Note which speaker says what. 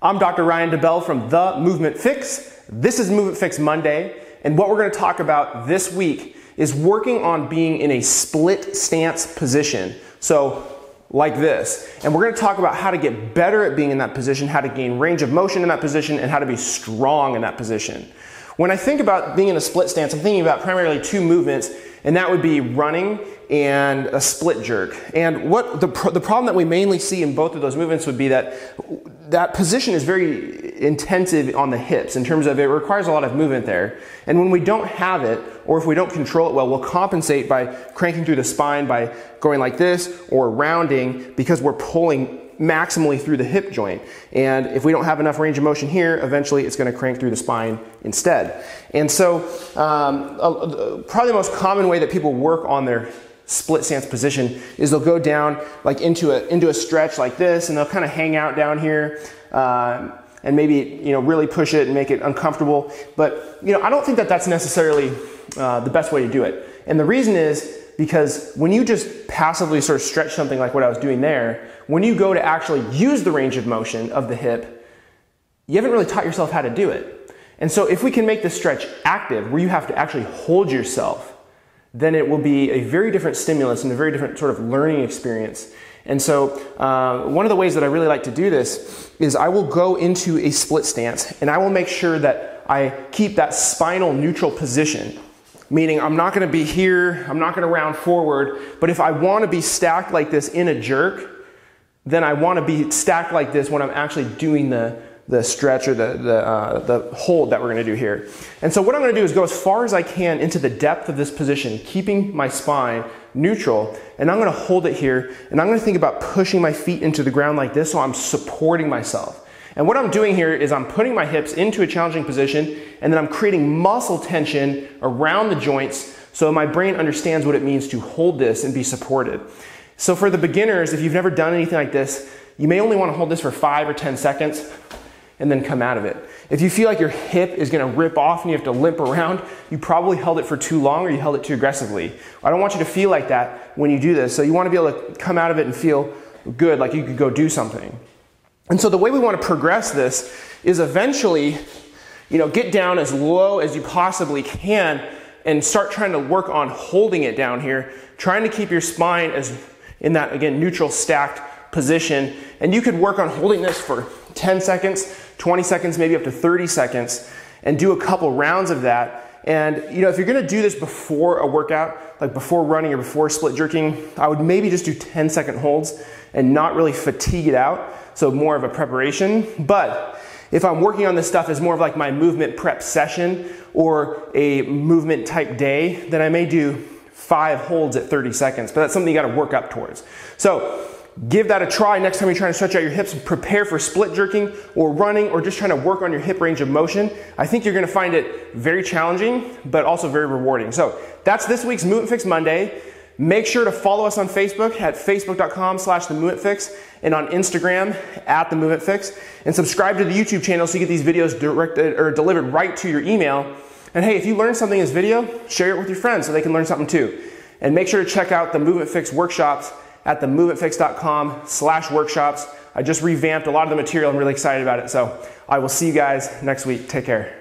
Speaker 1: I'm Dr. Ryan DeBell from The Movement Fix. This is Movement Fix Monday, and what we're going to talk about this week is working on being in a split stance position. So, like this. And we're going to talk about how to get better at being in that position, how to gain range of motion in that position, and how to be strong in that position. When I think about being in a split stance, I'm thinking about primarily two movements, and that would be running and a split jerk. And what the problem that we mainly see in both of those movements would be that that position is very intensive on the hips in terms of it requires a lot of movement there. And when we don't have it, or if we don't control it well, we'll compensate by cranking through the spine by going like this or rounding because we're pulling maximally through the hip joint. And if we don't have enough range of motion here, eventually it's going to crank through the spine instead. And so probably the most common way that people work on their split stance position is they'll go down like into a stretch like this, and they'll kind of hang out down here and maybe really push it and make it uncomfortable. But I don't think that that's necessarily the best way to do it. And the reason is because when you just passively sort of stretch something like what I was doing there, when you go to actually use the range of motion of the hip, you haven't really taught yourself how to do it. And so if we can make the stretch active, where you have to actually hold yourself, then it will be a very different stimulus and a very different sort of learning experience. And so one of the ways that I really like to do this is I will go into a split stance and I will make sure that I keep that spinal neutral position. Meaning I'm not going to be here, I'm not going to round forward, but if I want to be stacked like this in a jerk, then I want to be stacked like this when I'm actually doing the stretch or the hold that we're going to do here. And so what I'm going to do is go as far as I can into the depth of this position, keeping my spine neutral, and I'm going to hold it here, and I'm going to think about pushing my feet into the ground like this so I'm supporting myself. And what I'm doing here is I'm putting my hips into a challenging position, and then I'm creating muscle tension around the joints so my brain understands what it means to hold this and be supported. So for the beginners, if you've never done anything like this, you may only want to hold this for 5 or 10 seconds and then come out of it. If you feel like your hip is going to rip off and you have to limp around, you probably held it for too long or you held it too aggressively. I don't want you to feel like that when you do this. So you want to be able to come out of it and feel good, like you could go do something. And so the way we want to progress this is eventually, get down as low as you possibly can and start trying to work on holding it down here, trying to keep your spine as in that, again, neutral stacked position. And you could work on holding this for 10 seconds, 20 seconds, maybe up to 30 seconds, and do a couple rounds of that. And if you're going to do this before a workout, like before running or before split jerking, I would maybe just do 10-second holds and not really fatigue it out. So more of a preparation. But if I'm working on this stuff as more of like my movement prep session or a movement type day, then I may do 5 holds at 30 seconds. But that's something you got to work up towards. So give that a try next time you're trying to stretch out your hips and prepare for split jerking or running or just trying to work on your hip range of motion. I think you're going to find it very challenging, but also very rewarding. So that's this week's Movement Fix Monday. Make sure to follow us on Facebook at facebook.com/themovementfix and on Instagram at The Movement Fix, and subscribe to the YouTube channel so you get these videos directed or delivered right to your email. And hey, if you learned something in this video, share it with your friends so they can learn something too. And make sure to check out the Movement Fix workshops at themovementfix.com/workshops. I just revamped a lot of the material. I'm really excited about it. So I will see you guys next week. Take care.